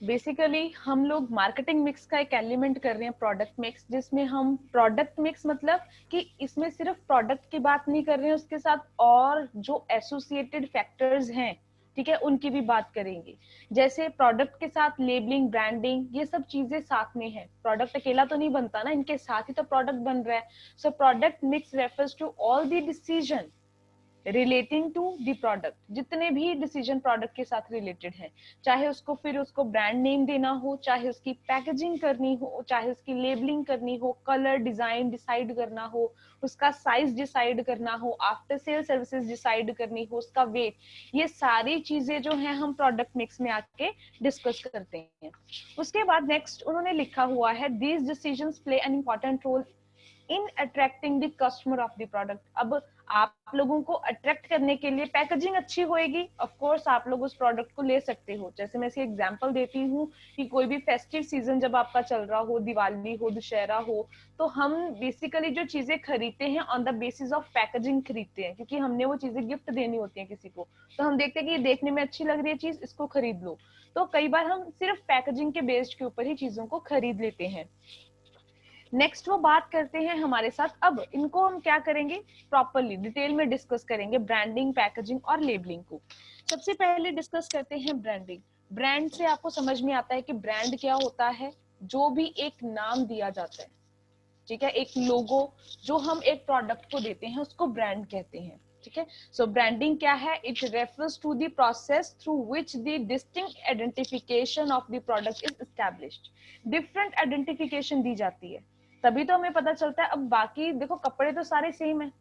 Basically हम लोग marketing mix का एक एलिमेंट कर रहे हैं प्रोडक्ट मिक्स, जिसमें हम प्रोडक्ट मिक्स मतलब कि इसमें सिर्फ प्रोडक्ट की बात नहीं कर रहे हैं, उसके साथ और जो एसोसिएटेड फैक्टर्स हैं, ठीक है, उनकी भी बात करेंगे। जैसे प्रोडक्ट के साथ लेबलिंग, ब्रांडिंग, ये सब चीजें साथ में है। प्रोडक्ट अकेला तो नहीं बनता ना, इनके साथ ही तो प्रोडक्ट बन रहा है। So product mix refers to all the decision relating to the product, जितने भी डिसीजन प्रोडक्ट के साथ रिलेटेड है, चाहे उसको फिर उसको ब्रांड नेम देना हो, चाहे उसकी पैकेजिंग करनी हो, चाहे उसकी लेबलिंग करनी हो, कलर डिजाइन डिसाइड करना हो, उसका साइज डिसाइड करना हो, आफ्टर सेल सर्विसेज डिसाइड करनी हो, उसका वेट, ये सारी चीजें जो है हम प्रोडक्ट मिक्स में आके डिस्कस करते हैं। उसके बाद नेक्स्ट उन्होंने लिखा हुआ है, these decisions play an important role in attracting the customer of the product. अब आप लोगों को अट्रैक्ट करने के लिए पैकेजिंग अच्छी होएगी, ऑफ कोर्स आप लोग उस प्रोडक्ट को ले सकते हो। जैसे मैं इसकी एग्जांपल देती हूँ कि कोई भी फेस्टिव सीजन जब आपका चल रहा हो, दिवाली हो, दशहरा हो, तो हम बेसिकली जो चीजें खरीदते हैं on the basis of packaging खरीदते हैं, क्योंकि हमने वो चीजें गिफ्ट देनी होती है किसी को। तो हम देखते हैं कि ये देखने में अच्छी लग रही है चीज, इसको खरीद लो। तो कई बार हम सिर्फ पैकेजिंग के बेस्ड के ऊपर ही चीजों को खरीद लेते हैं। नेक्स्ट वो बात करते हैं हमारे साथ, अब इनको हम क्या करेंगे, प्रॉपरली डिटेल में डिस्कस करेंगे, ब्रांडिंग, पैकेजिंग और लेबलिंग को। सबसे पहले डिस्कस करते हैं ब्रांडिंग। ब्रांड से आपको समझ में आता है कि ब्रांड क्या होता है, जो भी एक नाम दिया जाता है, ठीक है, एक लोगो जो हम एक प्रोडक्ट को देते हैं उसको ब्रांड कहते हैं, ठीक है। सो ब्रांडिंग क्या है, it refers to the process through which the distinct identification of the product is established. Different identification दी जाती है, तभी तो हमें पता चलता है। अब बाकी देखो, कपड़े तो सारे सेम है,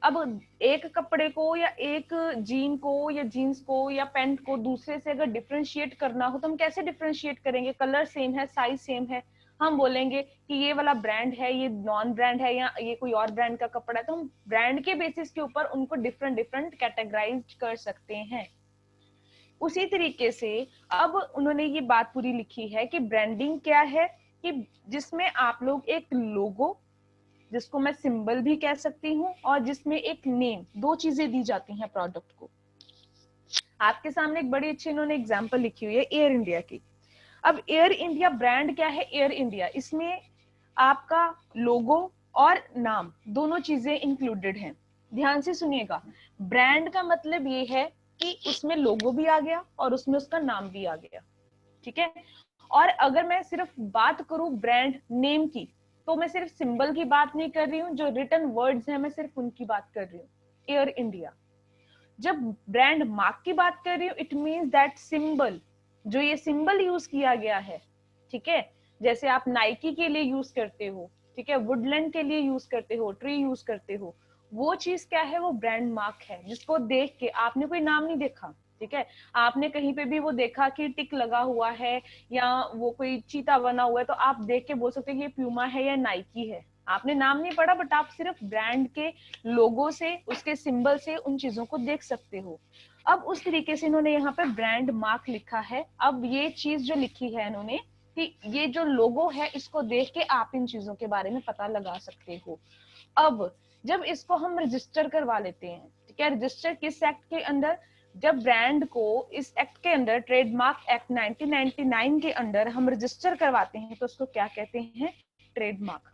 अब एक कपड़े को या एक जीन को या जीन्स को या पैंट को दूसरे से अगर डिफरेंशिएट करना हो तो हम कैसे डिफरेंशिएट करेंगे? कलर सेम है, साइज सेम है, हम बोलेंगे कि ये वाला ब्रांड है, ये नॉन ब्रांड है, या ये कोई और ब्रांड का कपड़ा है, तो हम ब्रांड के बेसिस के ऊपर उनको डिफरेंट डिफरेंट कैटेगराइज कर सकते हैं। उसी तरीके से अब उन्होंने ये बात पूरी लिखी है कि ब्रांडिंग क्या है, कि जिसमें आप लोग एक लोगो, जिसको मैं सिंबल भी कह सकती हूँ, और जिसमें एक नेम, दो चीजें दी जाती हैं प्रोडक्ट को। आपके सामने एक बड़ी अच्छी इन्होंने एग्जांपल लिखी हुई है एयर इंडिया की। अब एयर इंडिया ब्रांड क्या है, एयर इंडिया, इसमें आपका लोगो और नाम दोनों चीजें इंक्लूडेड हैं। ध्यान से सुनिएगा, ब्रांड का मतलब ये है कि उसमें लोगो भी आ गया और उसमें उसका नाम भी आ गया, ठीक है। और अगर मैं सिर्फ बात करूं ब्रांड नेम की, तो मैं सिर्फ सिंबल की बात नहीं कर रही हूँ, जो रिटन वर्ड्स हैं मैं सिर्फ उनकी बात कर रही हूँ, एयर इंडिया। जब ब्रांड मार्क की बात कर रही हूँ, इट मीन्स दैट सिंबल, जो ये सिंबल यूज किया गया है, ठीक है, जैसे आप नाइकी के लिए यूज करते हो, ठीक है, वुडलैंड के लिए यूज करते हो, ट्री यूज करते हो, वो चीज क्या है, वो ब्रांड मार्क है, जिसको देख के आपने कोई नाम नहीं देखा, ठीक है, आपने कहीं पे भी वो देखा कि टिक लगा हुआ है या वो कोई चीता बना हुआ है, तो आप देख के बोल सकते हैं कि ये प्यूमा है या नाइकी है। आपने नाम नहीं पढ़ा, बट आप सिर्फ ब्रांड के लोगो से, उसके सिंबल से उन चीजों को देख सकते हो। अब उस तरीके से इन्होंने यहाँ पे ब्रांड मार्क लिखा है। अब ये चीज जो लिखी है इन्होंने कि ये जो लोगो है, इसको देख के आप इन चीजों के बारे में पता लगा सकते हो। अब जब इसको हम रजिस्टर करवा लेते हैं, ठीक है, रजिस्टर किस एक्ट के अंदर, जब ब्रांड को इस एक्ट के अंदर, ट्रेडमार्क एक्ट 1999 के अंदर हम रजिस्टर करवाते हैं, तो उसको क्या कहते हैं, ट्रेडमार्क।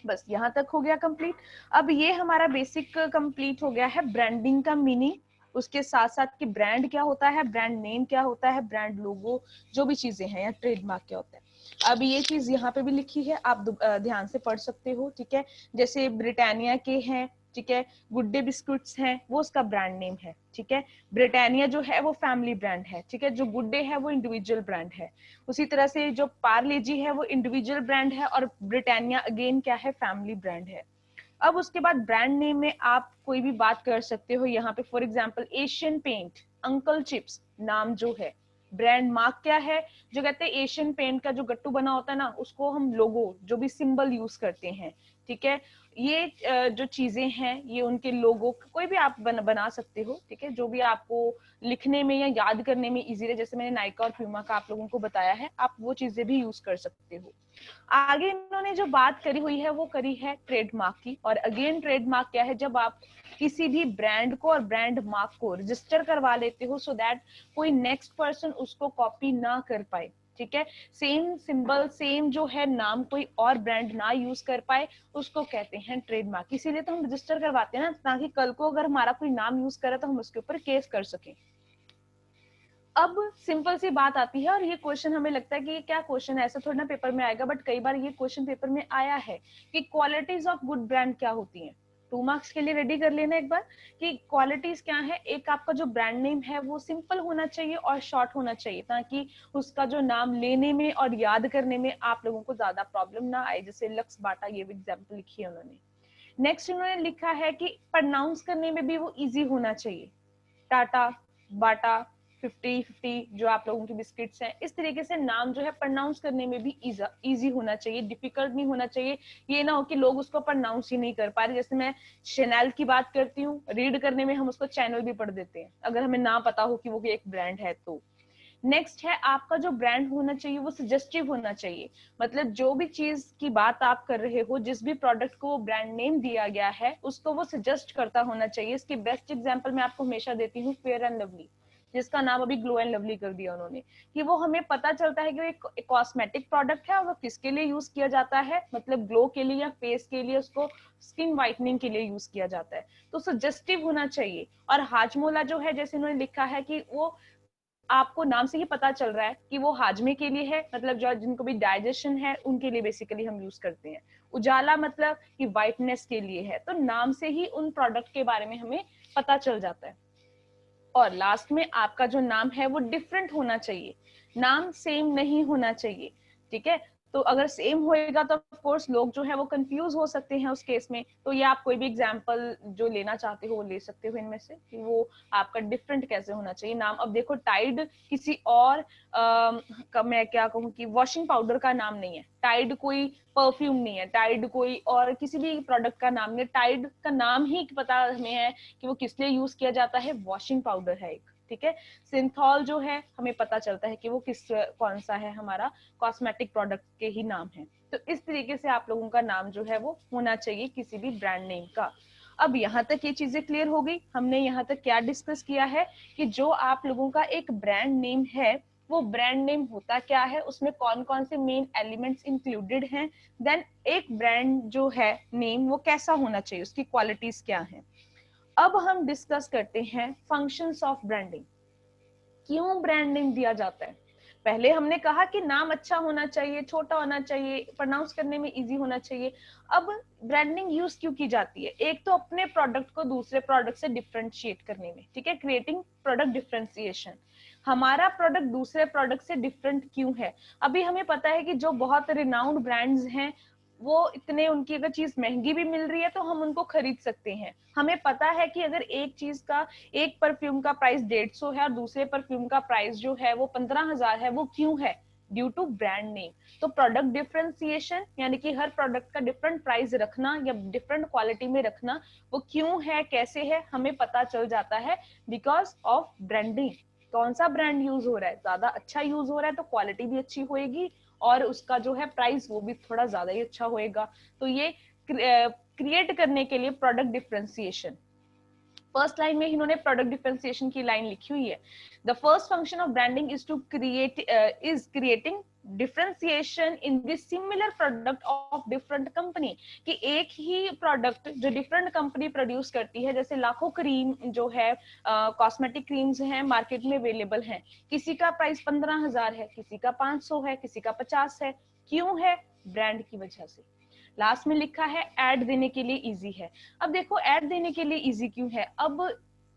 बस यहाँ तक हो गया कंप्लीट। अब ये हमारा बेसिक कंप्लीट हो गया है ब्रांडिंग का मीनिंग, उसके साथ साथ कि ब्रांड क्या होता है, ब्रांड नेम क्या होता है, ब्रांड लोगो, जो भी चीजें हैं, या ट्रेडमार्क क्या होता है। अब ये चीज यहाँ पे भी लिखी है, आप ध्यान से पढ़ सकते हो, ठीक है। जैसे ब्रिटानिया के हैं, ठीक है, गुड डे बिस्कुट्स हैं, वो उसका ब्रांड नेम है, ठीक है। ब्रिटानिया जो है वो फैमिली ब्रांड है, ठीक है, जो गुड डे है वो इंडिविजुअल ब्रांड है। उसी तरह से जो पार्ले जी है वो इंडिविजुअल ब्रांड है, और ब्रिटानिया अगेन क्या है, फैमिली ब्रांड है। अब उसके बाद ब्रांड नेम में आप कोई भी बात कर सकते हो, यहाँ पे for example Asian Paint, Uncle Chips नाम जो है। ब्रांड मार्क क्या है, जो कहते हैं एशियन पेंट का जो गट्टू बना होता है ना, उसको हम लोगो, जो भी सिंबल यूज करते हैं, ठीक है। ये जो चीजें हैं, ये उनके लोगो, कोई भी आप बना सकते हो, ठीक है, जो भी आपको लिखने में या याद करने में इजी रहे। जैसे मैंने नाइका और प्यूमा का आप लोगों को बताया है, आप वो चीजें भी यूज कर सकते हो। आगे इन्होंने जो बात करी हुई है वो करी है ट्रेडमार्क की। और अगेन ट्रेडमार्क क्या है, जब आप किसी भी ब्रांड को और ब्रांड मार्क को रजिस्टर करवा लेते हो, सो दैट कोई नेक्स्ट पर्सन उसको कॉपी ना कर पाए, ठीक है, सेम सिंबल सेम जो है नाम कोई और ब्रांड ना यूज कर पाए उसको कहते हैं ट्रेडमार्क। इसीलिए तो हम रजिस्टर करवाते हैं ना, ताकि कल को अगर हमारा कोई नाम यूज करे तो हम उसके ऊपर केस कर सकें। अब सिंपल सी बात आती है, और ये क्वेश्चन हमें लगता है कि ये क्या क्वेश्चन है, ऐसा थोड़ा ना पेपर में आएगा, बट कई बार ये क्वेश्चन पेपर में आया है कि क्वालिटीज ऑफ गुड ब्रांड क्या होती हैं। 2 मार्क्स के लिए रेडी कर लेना एक बार कि क्वालिटीज क्या है। एक, आपका जो ब्रांड नेम है वो सिंपल होना चाहिए और शॉर्ट होना चाहिए, ताकि उसका जो नाम लेने में और याद करने में आप लोगों को ज्यादा प्रॉब्लम ना आए। जैसे लक्स बाटा, ये एग्जाम्पल लिखी है उन्होंने। नेक्स्ट उन्होंने लिखा है कि प्रोनाउंस करने में भी वो इजी होना चाहिए। टाटा, बाटा, 50-50 जो आप लोगों की बिस्किट्स हैं, इस तरीके से नाम जो है प्रोनाउंस करने में भी इजी होना चाहिए, डिफिकल्ट नहीं होना चाहिए। ये ना हो कि लोग उसको प्रोनाउंस ही नहीं कर पा रहे। जैसे मैं शैनल की बात करती हूँ, रीड करने में हम उसको चैनल भी पढ़ देते हैं अगर हमें ना पता हो कि वो एक ब्रांड है तो। नेक्स्ट है, आपका जो ब्रांड होना चाहिए वो सजेस्टिव होना चाहिए। मतलब जो भी चीज की बात आप कर रहे हो, जिस भी प्रोडक्ट को ब्रांड नेम दिया गया है, उसको वो सजेस्ट करता होना चाहिए। इसकी बेस्ट एग्जांपल मैं आपको हमेशा देती हूँ, फेयर एंड लवली, जिसका नाम अभी ग्लो एंड लवली कर दिया उन्होंने, कि वो हमें पता चलता है कि वो एक कॉस्मेटिक प्रोडक्ट है और वो किसके लिए यूज किया जाता है, मतलब ग्लो के लिए या फेस के लिए, उसको स्किन व्हाइटनिंग के लिए यूज किया जाता है। तो सजेस्टिव होना चाहिए। और हाजमोला जो है, जैसे उन्होंने लिखा है कि वो आपको नाम से ही पता चल रहा है कि वो हाजमे के लिए है, मतलब जो जिनको भी डाइजेशन है उनके लिए बेसिकली हम यूज करते हैं। उजाला मतलब कि वाइटनेस के लिए है। तो नाम से ही उन प्रोडक्ट के बारे में हमें पता चल जाता है। और लास्ट में, आपका जो नाम है वो डिफरेंट होना चाहिए, नाम सेम नहीं होना चाहिए। ठीक है, तो अगर सेम होएगा तो ऑफ कोर्स लोग जो है वो कंफ्यूज हो सकते हैं उस केस में। तो ये आप कोई भी एग्जांपल जो लेना चाहते हो वो ले सकते हो इनमें से, कि वो आपका डिफरेंट कैसे होना चाहिए नाम। अब देखो, टाइड किसी और मैं क्या कहूँ कि वॉशिंग पाउडर का नाम नहीं है, टाइड कोई परफ्यूम नहीं है, टाइड कोई और किसी भी प्रोडक्ट का नाम नहीं है। टाइड का नाम ही पता हमें है कि वो किस लिए यूज किया जाता है, वॉशिंग पाउडर है एक। ठीक है, सिंथॉल जो है हमें पता चलता है कि वो कौन सा है, हमारा कॉस्मेटिक प्रोडक्ट के ही नाम है। तो इस तरीके से आप लोगों का नाम जो है वो होना चाहिए किसी भी ब्रांड नेम का। अब यहाँ तक ये चीजें क्लियर हो गई। हमने यहाँ तक क्या डिस्कस किया है कि जो आप लोगों का एक ब्रांड नेम है, वो ब्रांड नेम होता क्या है, उसमें कौन कौन से मेन एलिमेंट्स इंक्लूडेड हैं, देन एक ब्रांड जो है नेम वो कैसा होना चाहिए, उसकी क्वालिटीज क्या हैं। अब हम डिस्कस करते हैं फंक्शंस ऑफ ब्रांडिंग। क्यों ब्रांड नेम दिया जाता है। पहले हमने कहा कि नाम अच्छा होना चाहिए, छोटा होना चाहिए, प्रोनाउंस करने में इजी होना चाहिए। अब ब्रांडिंग यूज क्यों की जाती है, एक तो अपने प्रोडक्ट को दूसरे प्रोडक्ट से डिफरेंशिएट करने में, ठीक है, क्रिएटिंग प्रोडक्ट डिफरेंशिएशन। हमारा प्रोडक्ट दूसरे प्रोडक्ट से डिफरेंट क्यों है। अभी हमें पता है कि जो बहुत रिनाउंड ब्रांड्स हैं, वो इतने, उनकी अगर चीज महंगी भी मिल रही है तो हम उनको खरीद सकते हैं। हमें पता है कि अगर एक चीज का, एक परफ्यूम का प्राइस 150 है और दूसरे परफ्यूम का प्राइस जो है वो 15,000 है, वो क्यों है, ड्यू टू ब्रांड नेम। तो प्रोडक्ट डिफरेंशिएशन यानी कि हर प्रोडक्ट का डिफरेंट प्राइस रखना या डिफरेंट क्वालिटी में रखना, वो क्यों है, कैसे है, हमें पता चल जाता है बिकॉज ऑफ ब्रांडिंग। कौन सा ब्रांड यूज हो रहा है, ज्यादा अच्छा यूज हो रहा है तो क्वालिटी भी अच्छी होएगी और उसका जो है प्राइस वो भी थोड़ा ज्यादा ही अच्छा होएगा। तो ये क्रिएट करने के लिए प्रोडक्ट डिफरेंशिएशन। फर्स्ट लाइन में इन्होंने प्रोडक्ट डिफरेंशिएशन की लाइन लिखी हुई है, the first function of branding is to create is creating differentiation in this similar product of different company. कि एक ही प्रोडक्ट जो डिफरेंट कंपनी प्रोड्यूस करती है, जैसे लाखों क्रीम जो है, कॉस्मेटिक क्रीम्स हैं मार्केट में अवेलेबल हैं, किसी का प्राइस 15,000 है, किसी का 500 है, किसी का 50 है, क्यों है, ब्रांड की वजह से। लास्ट में लिखा है ऐड देने के लिए इजी है। अब देखो, ऐड देने के लिए इजी क्यों है। अब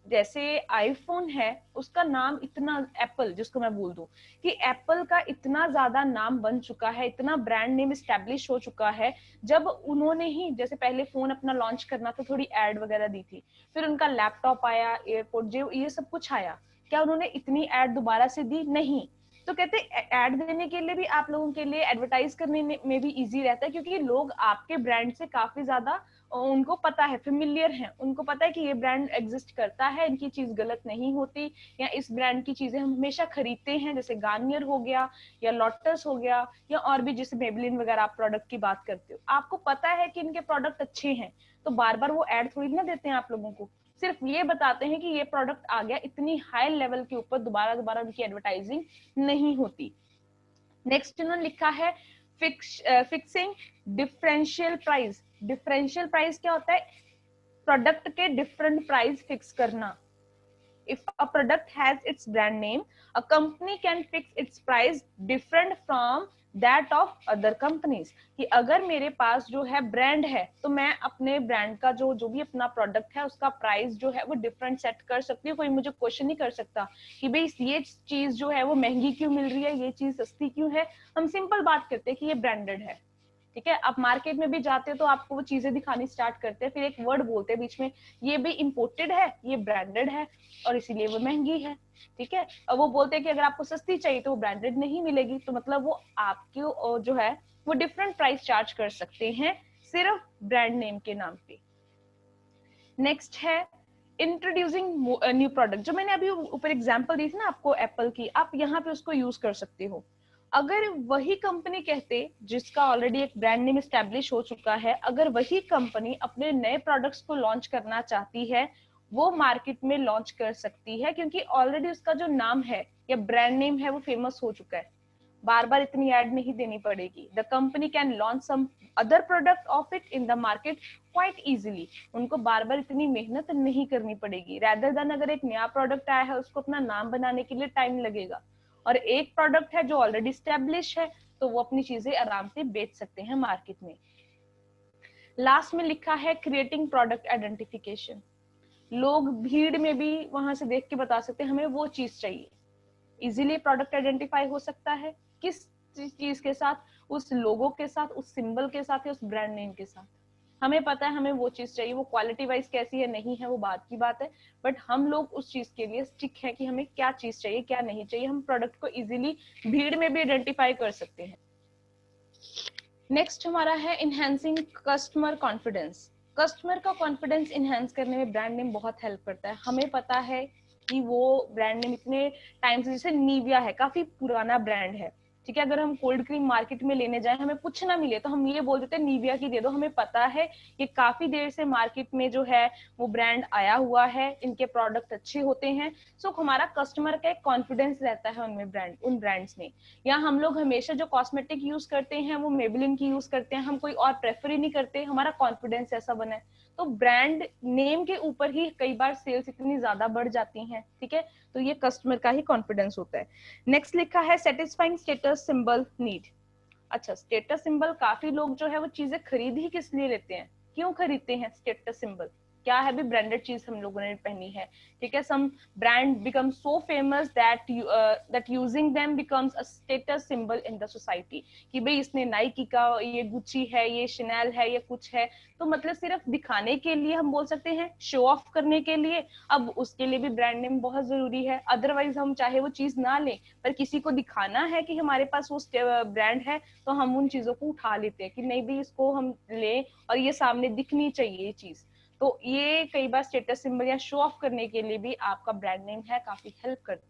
जैसे आईफोन है, उसका नाम इतना, एप्पल जिसको मैं बोल दूं कि एप्पल का इतना ज्यादा नाम बन चुका है, इतना ब्रांड नेम स्टैब्लिश हो चुका है। जब उन्होंने ही जैसे पहले फोन अपना लॉन्च करना था, थोड़ी एड वगैरह दी थी, फिर उनका लैपटॉप आया, एयरपोर्ट जो ये सब कुछ आया, क्या उन्होंने इतनी एड दोबारा से दी, नहीं। तो कहते ऐड देने के लिए भी आप लोगों के लिए एडवर्टाइज करने में भी इजी रहता है, क्योंकि लोग आपके ब्रांड से काफी ज्यादा, उनको पता है, फेमिलियर है, उनको पता है कि ये ब्रांड एग्जिस्ट करता है, इनकी चीज गलत नहीं होती, या इस ब्रांड की चीजें हम हमेशा खरीदते हैं, जैसे गार्नियर हो गया या लोटस हो गया या और भी जैसे मेबलिन वगैरह आप प्रोडक्ट की बात करते हो, आपको पता है कि इनके प्रोडक्ट अच्छे हैं, तो बार बार वो एड थोड़ी ना देते हैं आप लोगों को, सिर्फ ये बताते हैं कि ये प्रोडक्ट आ गया, इतनी हाई लेवल के ऊपर दोबारा दोबारा उनकी एडवर्टाइजिंग नहीं होती। नेक्स्ट इन्होंने लिखा है fixing differential price. Differential price क्या होता है? प्रोडक्ट के डिफरेंट प्राइस फिक्स करना। If a product has its brand name, a company can fix its price different from that of other companies। कि अगर मेरे पास जो है ब्रांड है तो मैं अपने ब्रांड का जो भी अपना प्रोडक्ट है उसका प्राइस जो है वो डिफरेंट सेट कर सकती हूँ। कोई मुझे क्वेश्चन नहीं कर सकता कि भाई ये चीज जो है वो महंगी क्यों मिल रही है, ये चीज सस्ती क्यों है। हम सिंपल बात करते हैं कि ये ब्रांडेड है, ठीक है। आप मार्केट में भी जाते हो तो आपको वो चीजें दिखानी स्टार्ट करते हैं, फिर एक वर्ड बोलते हैं बीच में, ये भी इम्पोर्टेड है, ये ब्रांडेड है और इसीलिए वो महंगी है, ठीक है। और वो बोलते हैं कि अगर आपको सस्ती चाहिए तो वो ब्रांडेड नहीं मिलेगी, तो मतलब वो आपको जो है वो डिफरेंट प्राइस चार्ज कर सकते हैं सिर्फ ब्रांड नेम के नाम पे। नेक्स्ट है इंट्रोड्यूसिंग न्यू प्रोडक्ट। जो मैंने अभी ऊपर एग्जांपल दी थी ना आपको एप्पल की, आप यहाँ पे उसको यूज कर सकते हो। अगर वही कंपनी कहते जिसका ऑलरेडी एक ब्रांड नेम एस्टेब्लिश हो चुका है, अगर वही कंपनी अपने नए प्रोडक्ट्स को लॉन्च करना चाहती है, वो मार्केट में लॉन्च कर सकती है, क्योंकि ऑलरेडी उसका जो नाम है या ब्रांड नेम है वो फेमस हो चुका है। बार बार इतनी एड नहीं देनी पड़ेगी। The company can launch some other product of it in the market quite easily. उनको बार बार इतनी मेहनत नहीं करनी पड़ेगी। रैदर देन अगर एक नया प्रोडक्ट आया है उसको अपना नाम बनाने के लिए टाइम लगेगा, और एक प्रोडक्ट है जो ऑलरेडी स्टेब्लिश है तो वो अपनी चीजें आराम से बेच सकते हैं मार्केट में। लास्ट में लिखा है क्रिएटिंग प्रोडक्ट आइडेंटिफिकेशन। लोग भीड़ में भी वहां से देख के बता सकते हैं हमें वो चीज चाहिए। इजीली प्रोडक्ट आइडेंटिफाई हो सकता है किस चीज के साथ? उस लोगो के साथ, उस सिंबल के साथ या उस ब्रांड नेम के साथ। हमें पता है हमें वो चीज चाहिए, वो क्वालिटी वाइज कैसी है नहीं है वो बात की बात है, बट हम लोग उस चीज के लिए स्टिक है कि हमें क्या चीज चाहिए क्या नहीं चाहिए। हम प्रोडक्ट को इजीली भीड़ में भी आइडेंटिफाई कर सकते हैं। नेक्स्ट हमारा है इनहेंसिंग कस्टमर कॉन्फिडेंस। कस्टमर का कॉन्फिडेंस इनहेंस करने में ब्रांड नेम बहुत हेल्प करता है। हमें पता है कि वो ब्रांड नेम इतने टाइम से, जैसे निविया है काफी पुराना ब्रांड है, ठीक है। अगर हम कोल्ड क्रीम मार्केट में लेने जाए हमें कुछ ना मिले तो हम ये बोल देते हैं निविया की दे दो। हमें पता है ये काफी देर से मार्केट में जो है वो ब्रांड आया हुआ है, इनके प्रोडक्ट अच्छे होते हैं। सो हमारा कस्टमर का एक कॉन्फिडेंस रहता है उनमें, उन ब्रांड्स में। या हम लोग हमेशा जो कॉस्मेटिक यूज करते हैं वो मेबलिन की यूज करते हैं, हम कोई और प्रेफर ही नहीं करते, हमारा कॉन्फिडेंस ऐसा बना है। तो ब्रांड नेम के ऊपर ही कई बार सेल्स इतनी ज्यादा बढ़ जाती हैं, ठीक है। तो ये कस्टमर का ही कॉन्फिडेंस होता है। नेक्स्ट लिखा है सेटिस्फाइंग स्टेटस सिंबल नीड। अच्छा, स्टेटस सिंबल काफी लोग जो है वो चीजें खरीद ही किस लिए लेते हैं, क्यों खरीदते हैं स्टेटस सिंबल? क्या है भी ब्रांडेड चीज हम लोगों ने पहनी है, ठीक है। Some brand become so famous that using them becomes a status symbol in the society. कि भाई इसने नाइकी का, ये गुच्ची है, ये शनेल है, ये कुछ है, तो मतलब सिर्फ दिखाने के लिए हम बोल सकते हैं, शो ऑफ करने के लिए। अब उसके लिए भी ब्रांड नेम बहुत जरूरी है, अदरवाइज हम चाहे वो चीज ना लें पर किसी को दिखाना है कि हमारे पास वो ब्रांड है, तो हम उन चीजों को उठा लेते हैं कि नहीं भी इसको हम लें और ये सामने दिखनी चाहिए ये चीज। तो ये कई बार स्टेटस सिंबल या शो ऑफ करने के लिए भी आपका ब्रांड नेम है काफी हेल्प करता है।